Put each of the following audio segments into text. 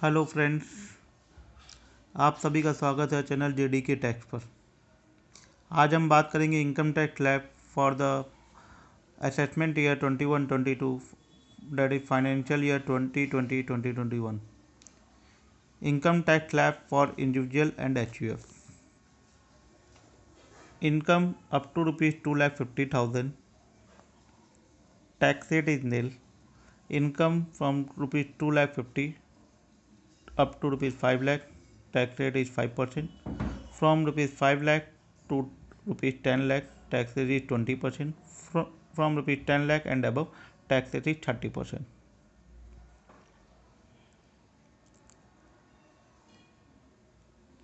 Hello friends, आप सभी का स्वागत है चैनल जेडी के टैक्स पर। आज हम बात करेंगे income tax slab for the assessment year 21-22, that is financial year 2020-2021। Income tax slab for individual and HUF. Income up to ₹2,50,000, tax rate is nil. Income from ₹2,50,000 up to ₹5 lakh, tax rate is 5%. From ₹5 lakh to ₹10 lakh, tax rate is 20%. From ₹10 lakh and above, tax rate is 30%.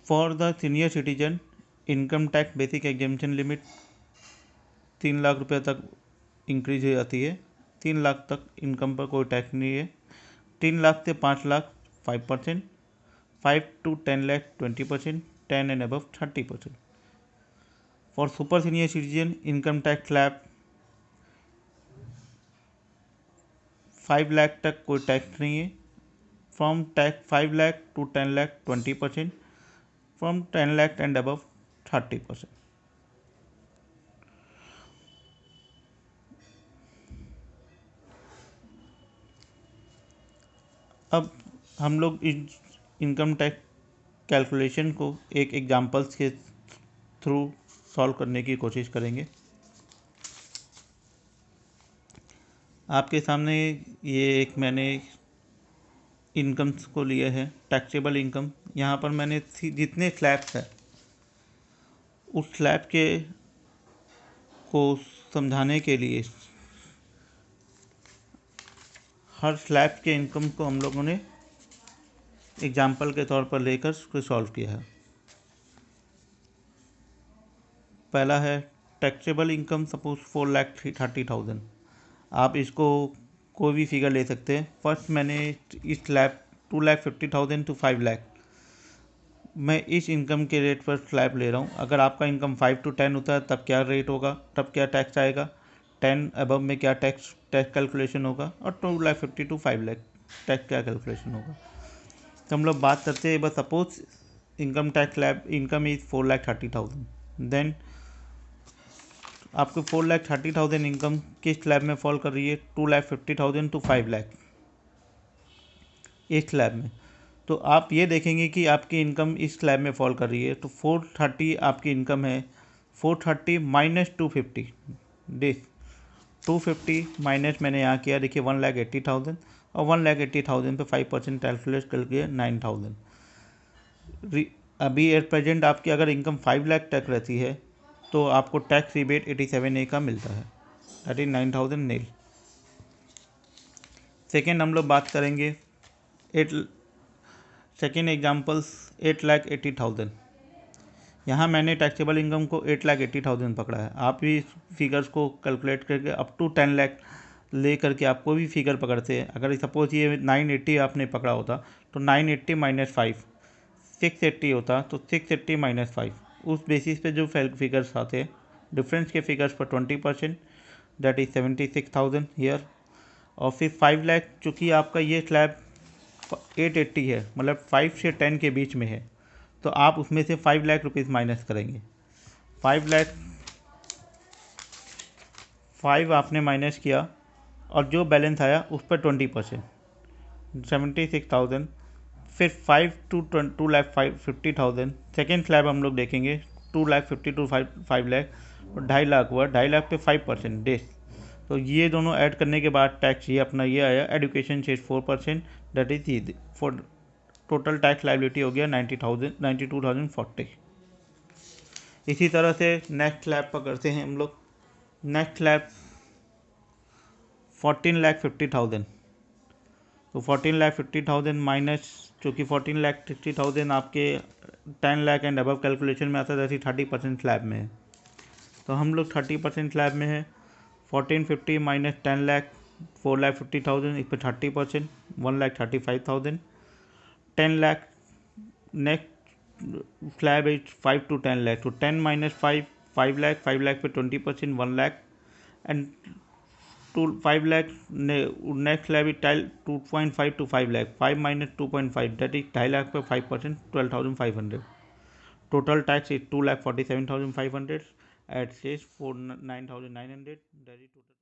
For the senior citizen, income tax basic exemption limit 3 lakh रुपये तक increase हो जाती है। 3 लाख तक income पर कोई tax नहीं है। 3 लाख से 5 lakh 5%, 5 to 10 lakh 20%, 10 and above 30%. For super senior citizen, income tax slab 5 lakh तक कोई टैक्स नहीं है। From tax 5 lakh to 10 lakh 20%, from 10 lakh and above 30%. अब हम लोग इस इनकम टैक्स कैलकुलेशन को एक एग्जांपल्स के थ्रू सॉल्व करने की कोशिश करेंगे। आपके सामने ये एक मैंने इनकम्स को लिए है, टैक्सेबल इनकम। यहाँ पर मैंने जितने स्लैब्स हैं उस स्लैब के को समझाने के लिए हर स्लैब के इनकम को हम लोगों ने एग्जाम्पल के तौर पर लेकर उसको सॉल्व किया है। पहला है टैक्सेबल इनकम, सपोज 4,30,000। आप इसको कोई भी फिगर ले सकते हैं। फर्स्ट मैंने इस स्लैब 2,50,000 to 5 लाख, मैं इस इनकम के रेट पर स्लैब ले रहा हूँ। अगर आपका इनकम 5 to 10 होता है तब क्या रेट होगा, तब क्या टैक्स आएगा, 10 अबव में क्या टैक्स कैलकुलेशन होगा, और 2,50,000 to 5 लाख टैक्स क्या कैलकुलेशन होगा। तो हम लोग बात करते हैं, बस suppose income tax slab income is 4,30,000, then आपको 4,30,000 इनकम किस स्लैब में फॉल कर रही है, 2,50,000 to 5 लाख इस स्लैब में। तो आप ये देखेंगे कि आपकी इनकम इस स्लैब में फॉल कर रही है। तो 430 आपकी इनकम है, 430 माइनस 250 दिस 250 माइनस मैंने यहाँ किया, देखिए 1,80,000, और 1,80,000 पे 5% कैलकुलेट करके 9,000। अभी एट प्रेजेंट आपकी अगर इनकम 5 लाख तक रहती है तो आपको टैक्स रिबेट 87A का मिलता है, दैट इज 9,000 नील। सेकेंड हम लोग बात करेंगे सेकेंड एग्जाम्पल्स 8,80,000। यहाँ मैंने टैक्सेबल इनकम को 8,80,000 पकड़ा है। आप भी इस फिगर्स को कैलकुलेट करके अप टू 10 लाख ले करके आप कोई भी फिगर पकड़ते हैं। अगर सपोज ये 980 आपने पकड़ा होता तो 980 माइनस 5 680 होता, तो 680 माइनस 5 उस बेसिस पे जो फिगर्स आते हैं, डिफरेंस के फिगर्स पर 20%, दैट इज 76,000 हीयर। और फिर 5 लाख, चूँकि आपका ये स्लैब 880 है, मतलब 5 से 10 के बीच में है, तो आप उसमें से 5 लाख रुपीज़ माइनस करेंगे। 5 आपने माइनस किया और जो बैलेंस आया उस पर 20%, 76,000। फिर 5 to 2,50,000 सेकेंड स्लैब हम लोग देखेंगे, 2,50,000 to 5 लाख, और 2.5 लाख हुआ। 2.5 लाख पे 5% डेस, तो ये दोनों ऐड करने के बाद टैक्स ये अपना ये आया। एजुकेशन से 4%, that is for total tax liability हो गया 92,040। इसी तरह से नेक्स्ट स्लैब पकड़ते हैं हम लोग। Next slab 14,50,000। तो 14,50,000 माइनस, चूँकि 14,60,000 आपके 10 लाख एंड अबव कैलकुलेशन में आता है, जैसे 30% स्लैब में है, तो हम लोग 30% स्लैब में है। 1450 माइनस 10 लाख 4,50,000, इस पर 30%, 1,35,000। 10 lakh next slab is 5 to 10 lakh, तो 10 माइनस 5 5 लाख, 5 लाख पे 20%, 1 lakh, and 5 lakh, next slab is 2.5 to 5 lakh, 5 minus 2.5, that is 2.5 lakh पे 5%, 12,500. Total tax is 2,47,500 at 9,900. That is total.